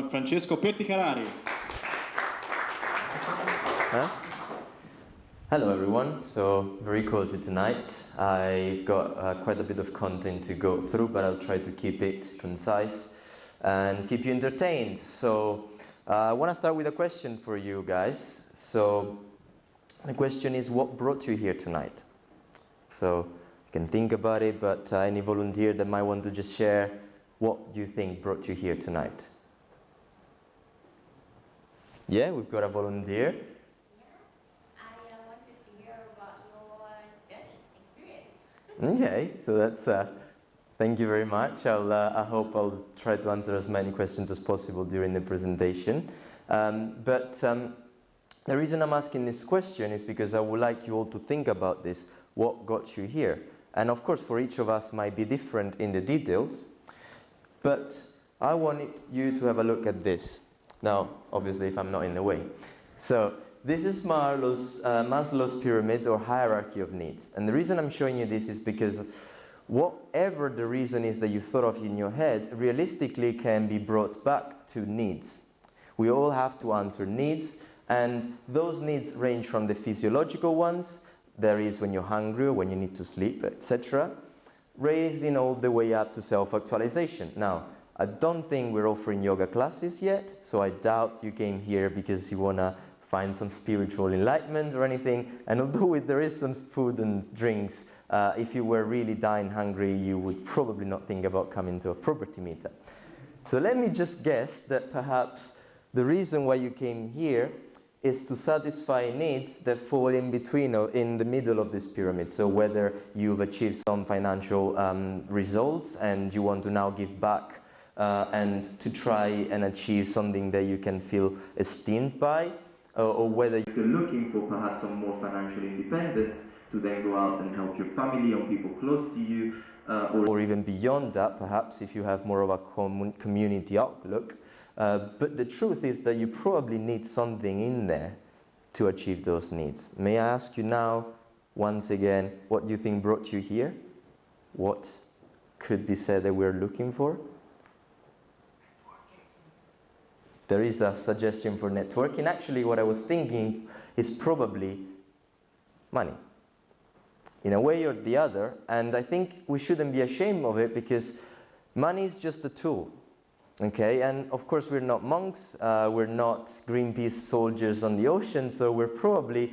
Francesco Perticarari. Hello everyone, so very cozy tonight. I've got quite a bit of content to go through, but I'll try to keep it concise and keep you entertained. So I want to start with a question for you guys. So the question is, what brought you here tonight? So you can think about it, but any volunteer that might want to just share what you think brought you here tonight? Yeah, we've got a volunteer. Okay, so that's, thank you very much. I hope I'll try to answer as many questions as possible during the presentation. The reason I'm asking this question is because I would like you all to think about this, what got you here. And of course, for each of us might be different in the details, but I wanted you to have a look at this. Now, obviously, if I'm not in the way. So, this is Maslow's pyramid or hierarchy of needs. And the reason I'm showing you this is because whatever the reason is that you thought of in your head, realistically can be brought back to needs. We all have to answer needs, and those needs range from the physiological ones, there is when you're hungry or when you need to sleep, etc., raising all the way up to self-actualization. Now, I don't think we're offering yoga classes yet, so I doubt you came here because you want to find some spiritual enlightenment or anything. And although there is some food and drinks, if you were really dying hungry, you would probably not think about coming to a property meetup. So let me just guess that perhaps the reason why you came here is to satisfy needs that fall in between or in the middle of this pyramid. So whether you've achieved some financial results and you want to now give back and to try and achieve something that you can feel esteemed by, or whether you're still looking for perhaps some more financial independence to then go out and help your family or people close to you, or even beyond that, perhaps if you have more of a community outlook. But the truth is that you probably need something in there to achieve those needs. May I ask you now, once again, what you think brought you here? What could be said that we're looking for? There is a suggestion for networking. Actually, what I was thinking is probably money, in a way or the other. And I think we shouldn't be ashamed of it because money is just a tool, okay? And of course, we're not monks. We're not Greenpeace soldiers on the ocean. So we're probably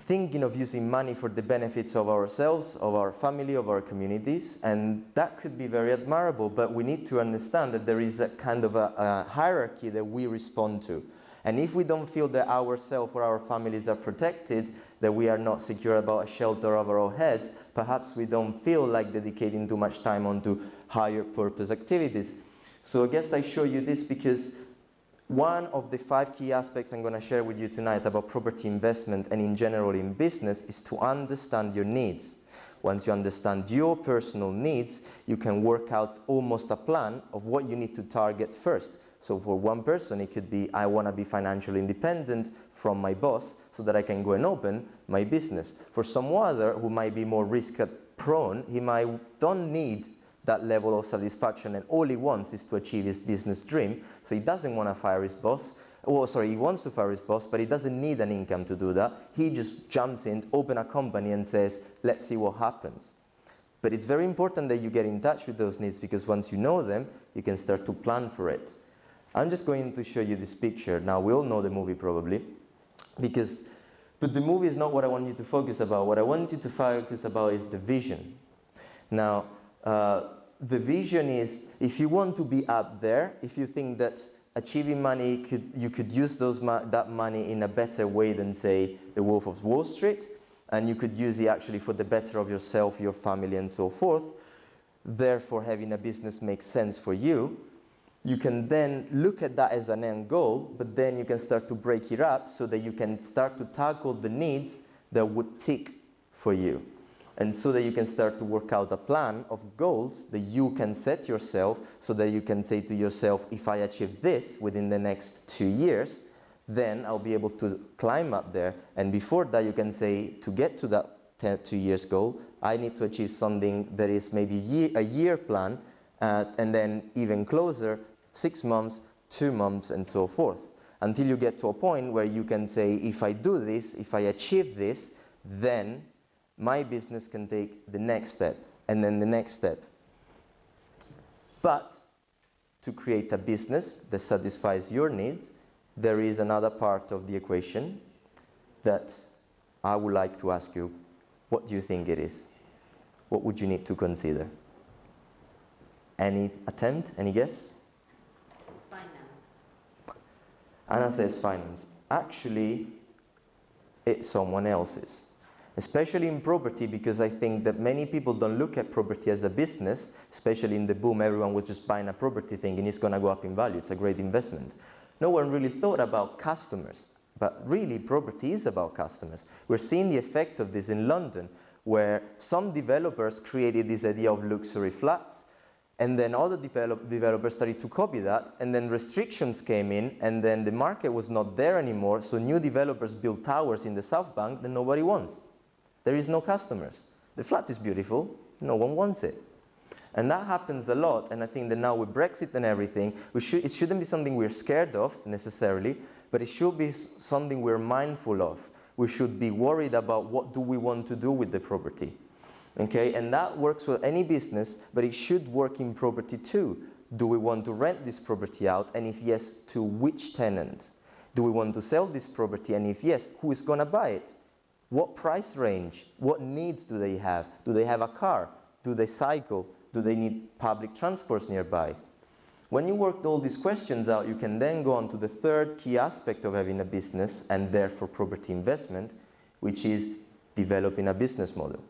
thinking of using money for the benefits of ourselves, of our family, of our communities, and that could be very admirable, but we need to understand that there is a kind of a hierarchy that we respond to. And if we don't feel that ourselves or our families are protected, that we are not secure about a shelter over our heads, perhaps we don't feel like dedicating too much time onto higher purpose activities. So I guess I show you this because one of the 5 key aspects I'm going to share with you tonight about property investment and in general in business is to understand your needs. Once you understand your personal needs, you can work out almost a plan of what you need to target first. So for one person, it could be, I want to be financially independent from my boss so that I can go and open my business. For some other who might be more risk prone, he don't need that level of satisfaction, and all he wants is to achieve his business dream. So he doesn't want to fire his boss. Oh, sorry, he wants to fire his boss, but he doesn't need an income to do that. He just jumps in, opens a company and says, let's see what happens. But it's very important that you get in touch with those needs because once you know them, you can start to plan for it. I'm just going to show you this picture. Now, we all know the movie probably, but the movie is not what I want you to focus about. What I want you to focus about is the vision. Now, the vision is, if you want to be up there, if you think that achieving money, you could use that money in a better way than, say, the Wolf of Wall Street, and you could use it actually for the better of yourself, your family, and so forth, therefore having a business makes sense for you, you can then look at that as an end goal, but then you can start to break it up so that you can start to tackle the needs that would tick for you. And so that you can start to work out a plan of goals that you can set yourself so that you can say to yourself, if I achieve this within the next 2 years, then I'll be able to climb up there. And before that, you can say, to get to that 2 years goal, I need to achieve something that is maybe a year plan, and then even closer, 6 months, 2 months, and so forth, until you get to a point where you can say, if I do this, if I achieve this, then my business can take the next step, and then the next step. But to create a business that satisfies your needs, there is another part of the equation that I would like to ask you. What do you think it is? What would you need to consider? Any attempt? Any guess? Finance. Anna says finance. Actually, it's someone else's. Especially in property, because I think that many people don't look at property as a business, especially in the boom, everyone was just buying a property thinking it's going to go up in value, it's a great investment. No one really thought about customers, but really property is about customers. We're seeing the effect of this in London, where some developers created this idea of luxury flats, and then other developers started to copy that, and then restrictions came in, and then the market was not there anymore, so new developers built towers in the South Bank that nobody wants. There is no customers. The flat is beautiful, no one wants it. And that happens a lot, and I think that now with Brexit and everything, it shouldn't be something we're scared of necessarily, but it should be something we're mindful of. We should be worried about what do we want to do with the property. Okay? And that works for any business, but it should work in property too. Do we want to rent this property out, and if yes, to which tenant? Do we want to sell this property, and if yes, who is going to buy it? What price range? What needs do they have? Do they have a car? Do they cycle? Do they need public transports nearby? When you work all these questions out, you can then go on to the third key aspect of having a business, and therefore property investment, which is developing a business model.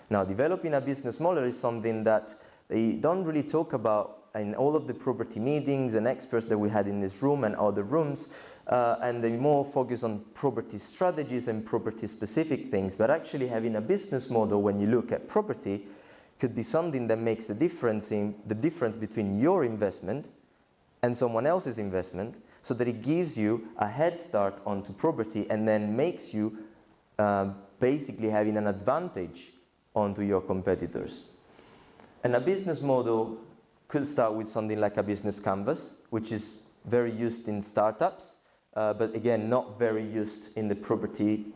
Now, developing a business model is something that they don't really talk about in all of the property meetings and experts that we had in this room and other rooms, and they more focus on property strategies and property-specific things. But actually having a business model when you look at property could be something that makes the difference between your investment and someone else's investment, so that it gives you a head start onto property and then makes you basically having an advantage onto your competitors. And a business model could start with something like a business canvas, which is very used in startups, but again, not very used in the property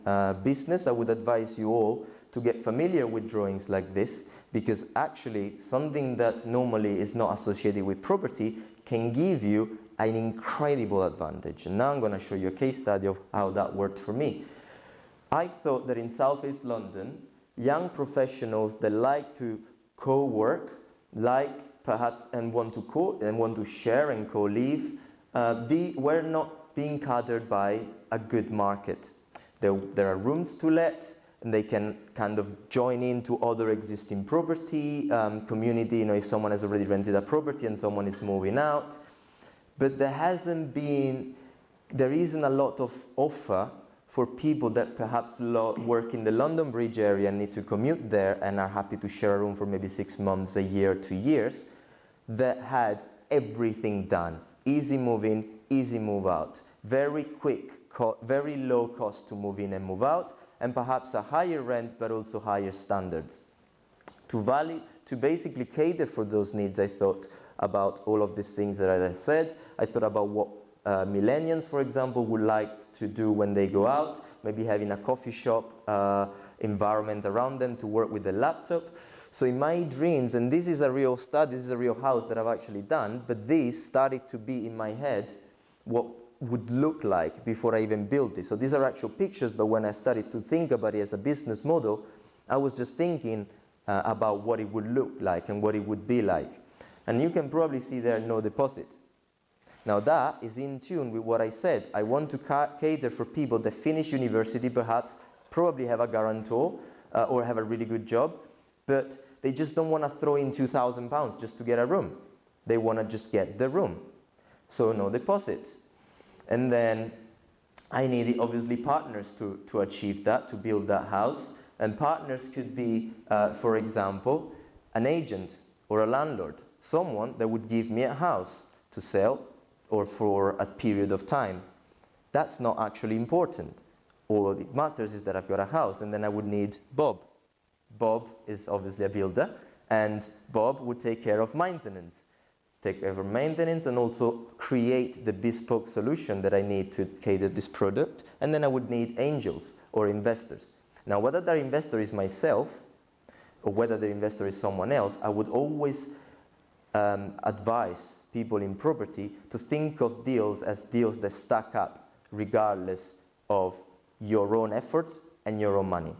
business. I would advise you all to get familiar with drawings like this, because actually something that normally is not associated with property can give you an incredible advantage. And now I'm going to show you a case study of how that worked for me. I thought that in Southeast London, young professionals that like to co-work, perhaps and want to share and co-live, were not being catered by a good market. There are rooms to let, and they can kind of join into other existing property community. You know, if someone has already rented a property and someone is moving out, but there isn't a lot of offer for people that perhaps work in the London Bridge area and need to commute there and are happy to share a room for maybe 6 months, a year, 2 years, that had everything done. Easy move in, easy move out. Very quick, very low cost to move in and move out, and perhaps a higher rent but also higher standards. To basically cater for those needs, I thought about all of these things that I said. I thought about what millennials, for example, would like to do when they go out, maybe having a coffee shop environment around them to work with a laptop. So in my dreams, and this is a real study, this is a real house that I've actually done, but this started to be in my head what would look like before I even built this. So these are actual pictures, but when I started to think about it as a business model, I was just thinking about what it would look like and what it would be like. And you can probably see there no deposit. Now that is in tune with what I said. I want to cater for people that finish university perhaps, probably have a guarantor or have a really good job, but they just don't want to throw in £2,000 just to get a room. They want to just get the room. So no deposit. And then I needed obviously partners to achieve that, to build that house. And partners could be, for example, an agent or a landlord, someone that would give me a house to sell or for a period of time. That's not actually important. All that matters is that I've got a house, and then I would need Bob. Bob is obviously a builder, and Bob would take care of maintenance. take over maintenance, and also create the bespoke solution that I need to cater this product. And then I would need angels or investors. Now, whether that investor is myself or whether the investor is someone else, I would always advise people in property to think of deals as deals that stack up regardless of your own efforts and your own money.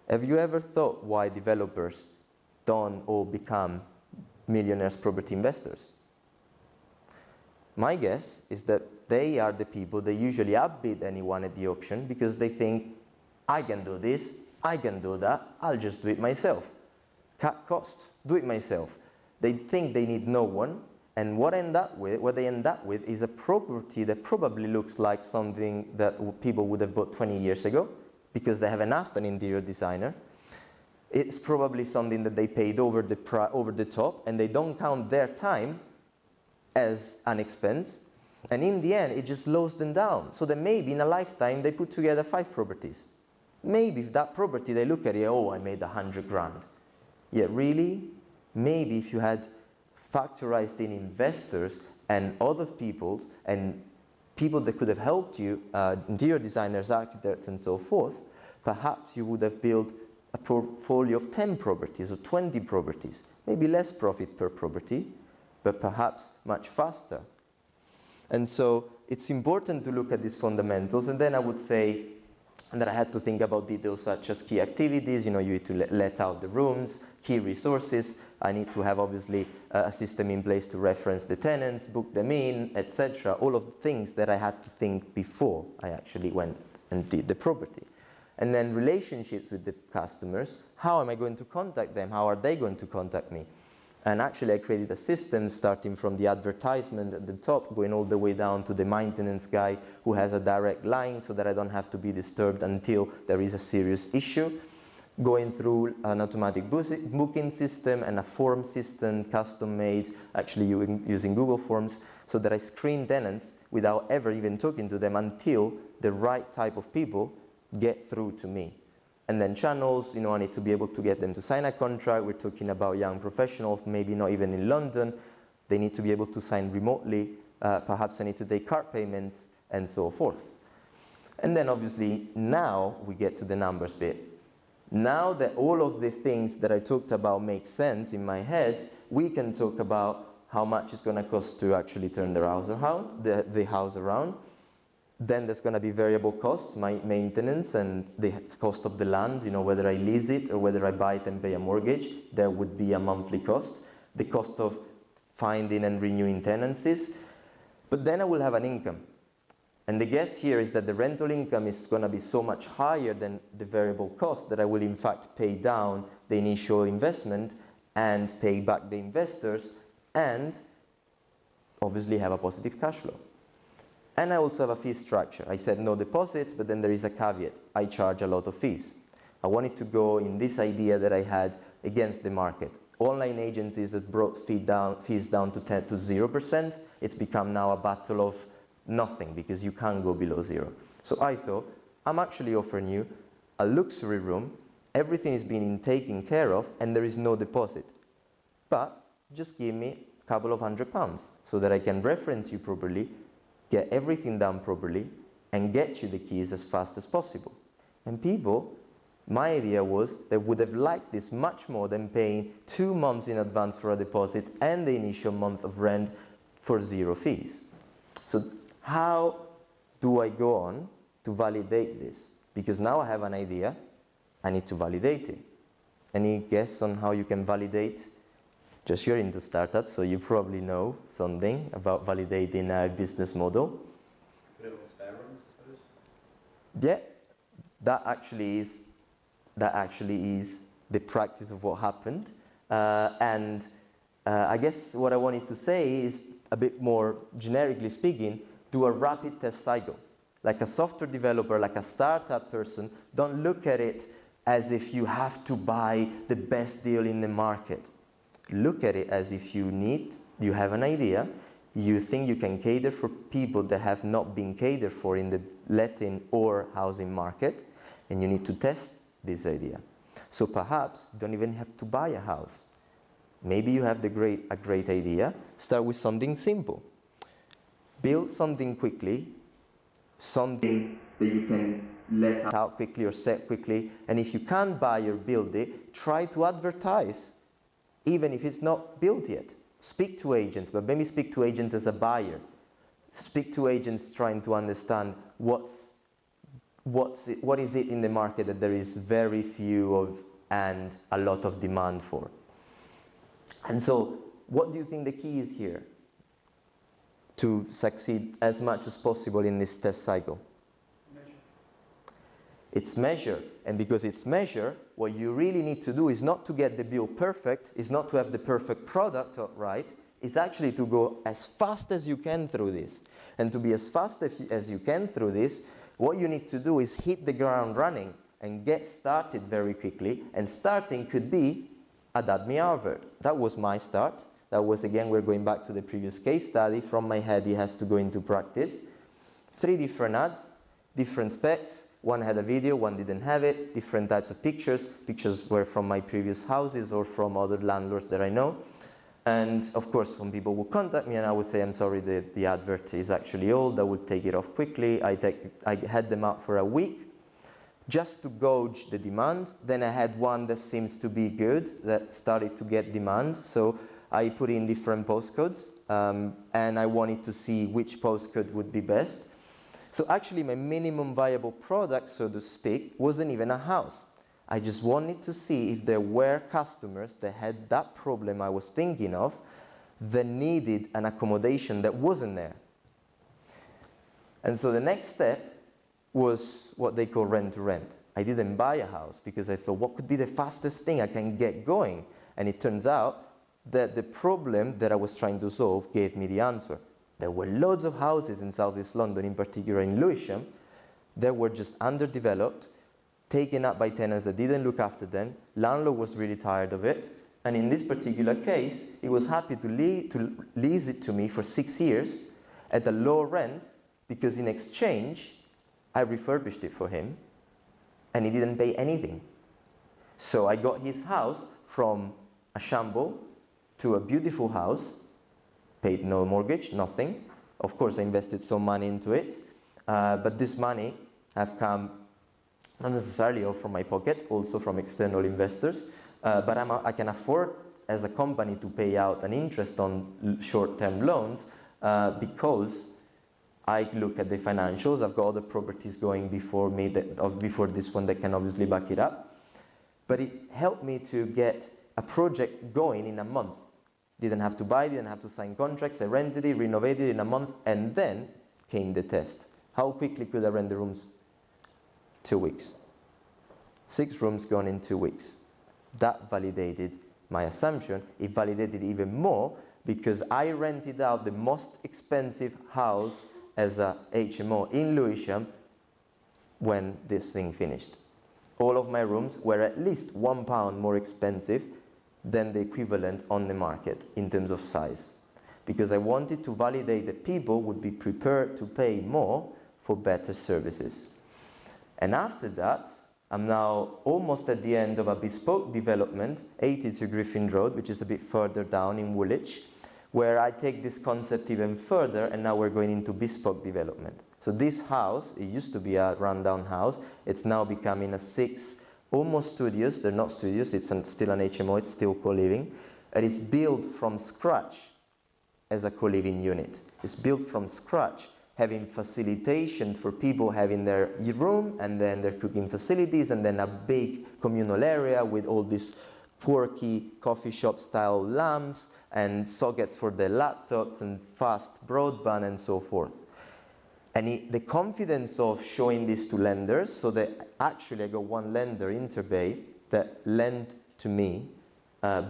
Have you ever thought why developers don't all become millionaires property investors? My guess is that they are the people that usually outbid anyone at the auction because they think, I can do this, I can do that, I'll just do it myself. Cut costs, do it myself. They think they need no one, and what they end up with is a property that probably looks like something that people would have bought 20 years ago because they haven't asked an interior designer. It's probably something that they paid over the top, and they don't count their time as an expense. And in the end, it just slows them down. So that maybe in a lifetime, they put together 5 properties. Maybe if that property, they look at it, oh, I made 100 grand. Yeah, really? Maybe if you had factorized in investors and other people, and people that could have helped you, interior designers, architects, and so forth, perhaps you would have built a portfolio of 10 properties or 20 properties, maybe less profit per property, but perhaps much faster. And so it's important to look at these fundamentals, and then I would say that I had to think about details such as key activities, you need to let out the rooms, key resources. I need to have obviously a system in place to reference the tenants, book them in, etc. All of the things that I had to think before I actually went and did the property. And then relationships with the customers. How am I going to contact them? How are they going to contact me? And actually I created a system starting from the advertisement at the top, going all the way down to the maintenance guy who has a direct line so that I don't have to be disturbed until there is a serious issue. Going through an automatic booking system and a form system, custom made, actually using Google Forms, so that I screen tenants without ever even talking to them until the right type of people get through to me. And then channels, I need to be able to get them to sign a contract. We're talking about young professionals, maybe not even in London. They need to be able to sign remotely. Perhaps I need to take card payments and so forth. And then obviously now we get to the numbers bit. Now that all of the things that I talked about make sense in my head, we can talk about how much it's going to cost to actually turn the house around. Then there's going to be variable costs, my maintenance and the cost of the land, whether I lease it or whether I buy it and pay a mortgage. There would be a monthly cost, the cost of finding and renewing tenancies. But then I will have an income. And the guess here is that the rental income is going to be so much higher than the variable cost that I will in fact pay down the initial investment and pay back the investors and obviously have a positive cash flow. And I also have a fee structure. I said no deposits, but then there is a caveat. I charge a lot of fees. I wanted to go in this idea that I had against the market. Online agencies have brought fees down to 0%. It's become now a battle of nothing because you can't go below 0. So I thought, I'm actually offering you a luxury room. Everything is being taken care of and there is no deposit. But just give me a couple of £100 so that I can reference you properly, get everything done properly, and get you the keys as fast as possible. And people, my idea was, they would have liked this much more than paying 2 months in advance for a deposit and the initial month of rent for 0 fees. So how do I go on to validate this? Because now I have an idea, I need to validate it. Any guess on how you can validate? Just you're into startups, so you probably know something about validating a business model. Put it on spare rooms, I suppose? Yeah, that actually is the practice of what happened. I guess what I wanted to say is, a bit more generically speaking, do a rapid test cycle. Like a software developer, like a startup person, don't look at it as if you have to buy the best deal in the market. Look at it as if you have an idea, you think you can cater for people that have not been catered for in the letting or housing market, and you need to test this idea. So perhaps you don't even have to buy a house. Maybe you have a great idea. Start with something simple. Build something quickly, something that you can let out quickly or set quickly. And if you can't buy or build it, try to advertise, even if it's not built yet. Speak to agents, but maybe speak to agents as a buyer. Speak to agents trying to understand what is it in the market that there is very few of and a lot of demand for. And so, what do you think the key is here to succeed as much as possible in this test cycle? Measure. It's measure. And because it's measure, what you really need to do is not to get the build perfect, is not to have the perfect product right, it's actually to go as fast as you can through this. And to be as fast as you can through this, what you need to do is hit the ground running and get started very quickly. And starting could be at ADME Harvard. That was my start. That was, again, we're going back to the previous case study. From my head, it has to go into practice. 3 different ads, different specs. One had a video, one didn't have it. Different types of pictures. Pictures were from my previous houses or from other landlords that I know. And of course, when people would contact me and I would say, I'm sorry, the advert is actually old, I would take it off quickly. I had them out for a week just to gauge the demand. Then I had one that seems to be good, that started to get demand. So I put in different postcodes and I wanted to see which postcode would be best. So actually my minimum viable product, so to speak, wasn't even a house. I just wanted to see if there were customers that had that problem I was thinking of that needed an accommodation that wasn't there. And so the next step was what they call rent-to-rent. I didn't buy a house because I thought, what could be the fastest thing I can get going? And it turns out that the problem that I was trying to solve gave me the answer. There were loads of houses in Southeast London, in particular in Lewisham, that were just underdeveloped, taken up by tenants that didn't look after them. Landlord was really tired of it. And in this particular case, he was happy to lease it to me for 6 years at a low rent because in exchange, I refurbished it for him and he didn't pay anything. So I got his house from a shambles to a beautiful house, paid no mortgage, nothing. Of course, I invested some money into it, but this money have come not necessarily all from my pocket, also from external investors, but I can afford as a company to pay out an interest on short-term loans because I look at the financials. I've got other properties going before me, before this one that can obviously back it up. But it helped me to get a project going in a month. Didn't have to buy, didn't have to sign contracts. I rented it, renovated it in a month, and then came the test. How quickly could I rent the rooms? 2 weeks. 6 rooms gone in 2 weeks. That validated my assumption. It validated even more because I rented out the most expensive house as a HMO in Lewisham when this thing finished. All of my rooms were at least £1 more expensive than the equivalent on the market in terms of size. Because I wanted to validate that people would be prepared to pay more for better services. And after that, I'm now almost at the end of a bespoke development, 82 Griffin Road, which is a bit further down in Woolwich, where I take this concept even further, and now we're going into bespoke development. So this house, it used to be a rundown house, it's now becoming a 6, almost studios. They're not studios, it's still an HMO, it's still co-living, and it's built from scratch as a co-living unit. It's built from scratch, having facilitation for people having their room and then their cooking facilities and then a big communal area with all these quirky coffee shop style lamps and sockets for their laptops and fast broadband and so forth. And the confidence of showing this to lenders, so that actually I got one lender, Interbay, that lent to me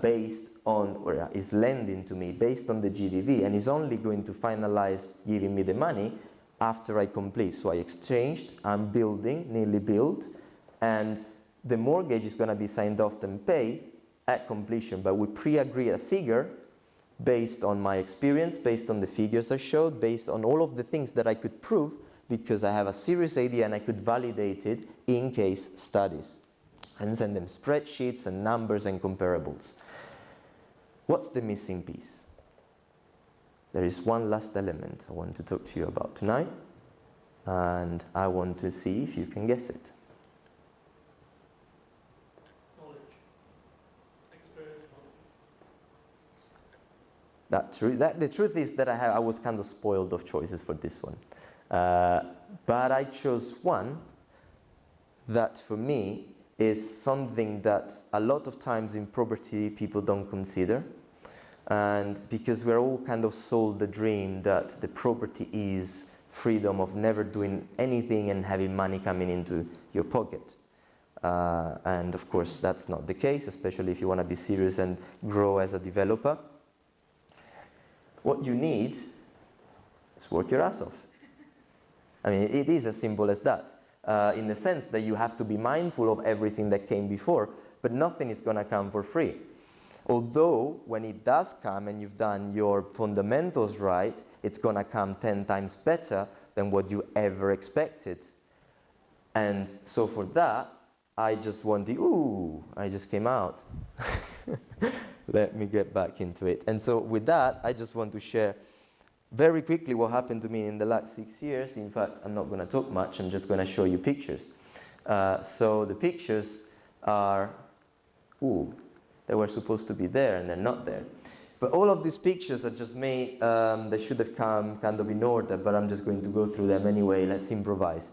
based on, or is lending to me based on the GDV, and is only going to finalize giving me the money after I complete. So I exchanged, I'm building, nearly built, and the mortgage is going to be signed off and paid at completion, but we pre-agree a figure based on my experience, based on the figures I showed, based on all of the things that I could prove, because I have a serious idea and I could validate it in case studies and send them spreadsheets and numbers and comparables. What's the missing piece? There is one last element I want to talk to you about tonight, and I want to see if you can guess it. Knowledge. Experience, knowledge. The truth is that I was kind of spoiled of choices for this one. But I chose one that for me is something that a lot of times in property people don't consider. And because we're all kind of sold the dream that the property is freedom of never doing anything and having money coming into your pocket. And of course that's not the case, especially if you want to be serious and grow as a developer. What you need is work your ass off. I mean, it is as simple as that, in the sense that you have to be mindful of everything that came before, but nothing is going to come for free. Although, when it does come and you've done your fundamentals right, it's going to come 10 times better than what you ever expected. And so for that, I just I just came out. Let me get back into it. And so with that, I just want to share very quickly what happened to me in the last 6 years. In fact, I'm not going to talk much. I'm just going to show you pictures. So the pictures are, they were supposed to be there and they're not there. But all of these pictures are just made, they should have come kind of in order, but I'm just going to go through them anyway. Let's improvise.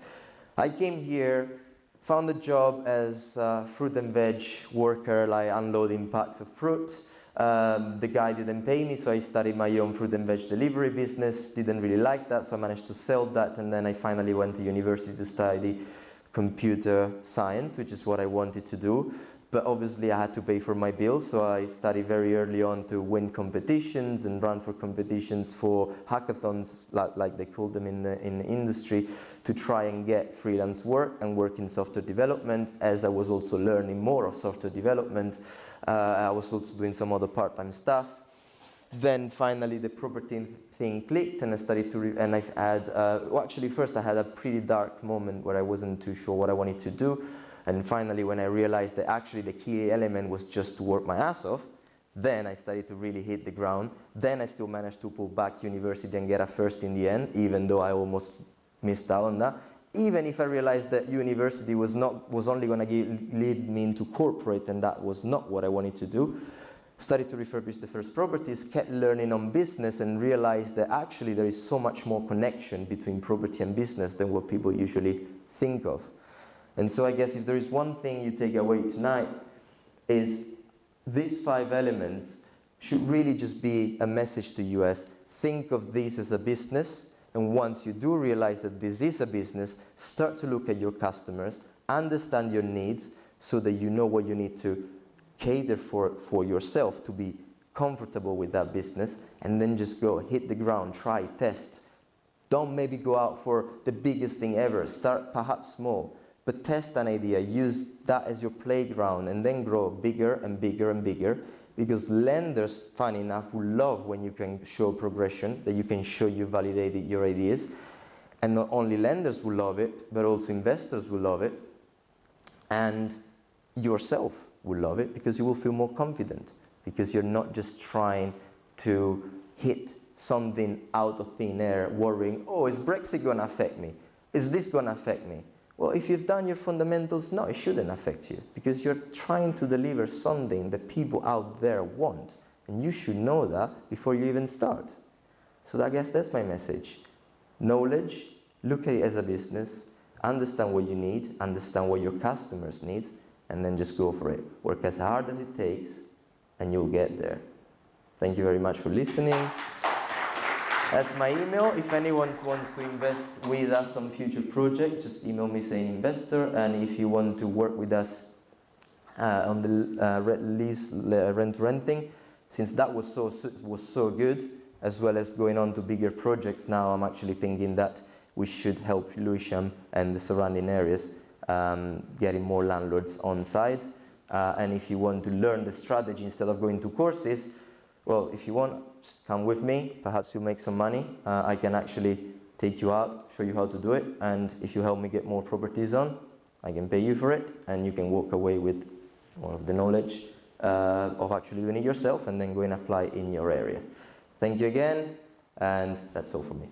I came here, found a job as a fruit and veg worker, like unloading packs of fruit. The guy didn't pay me, so I started my own fruit and veg delivery business. Didn't really like that, so I managed to sell that, and then I finally went to university to study computer science, which is what I wanted to do. But obviously I had to pay for my bills, so I started very early on to win competitions and run for competitions for hackathons, like they call them in the industry, to try and get freelance work and work in software development. As I was also learning more of software development, I was also doing some other part-time stuff. Then finally the property thing clicked, and I started to, and I've had, actually first I had a pretty dark moment where I wasn't too sure what I wanted to do. And finally, when I realized that actually the key element was just to work my ass off, then I started to really hit the ground. Then I still managed to pull back university and get a first in the end, even though I almost missed out on that. Even if I realized that university was only going to lead me into corporate, and that was not what I wanted to do. Started to refurbish the first properties, kept learning on business, and realized that actually there is so much more connection between property and business than what people usually think of. And so I guess if there is one thing you take away tonight, is these 5 elements should really just be a message to you as, think of this as a business, and once you do realize that this is a business, start to look at your customers, understand your needs, so that you know what you need to cater for yourself to be comfortable with that business, and then just go, hit the ground, try, test. Don't maybe go out for the biggest thing ever, start perhaps small. But test an idea, use that as your playground, and then grow bigger and bigger and bigger, because lenders, funny enough, will love when you can show progression, that you can show you validated your ideas. And not only lenders will love it, but also investors will love it, and yourself will love it, because you will feel more confident, because you're not just trying to hit something out of thin air, worrying, oh, is Brexit going to affect me? Is this going to affect me? Well, if you've done your fundamentals, no, it shouldn't affect you, because you're trying to deliver something that people out there want, and you should know that before you even start. So I guess that's my message. Knowledge, look at it as a business, understand what you need, understand what your customers need, and then just go for it. Work as hard as it takes, and you'll get there. Thank you very much for listening. That's my email. If anyone wants to invest with us on future projects, just email me saying investor. And if you want to work with us on the renting, since that was so good, as well as going on to bigger projects, now I'm actually thinking that we should help Lewisham and the surrounding areas getting more landlords on site. And if you want to learn the strategy instead of going to courses, well, if you want, just come with me. Perhaps you'll make some money. I can actually take you out, show you how to do it. And if you help me get more properties on, I can pay you for it. And you can walk away with more of the knowledge of actually doing it yourself and then go and apply in your area. Thank you again, and that's all from me.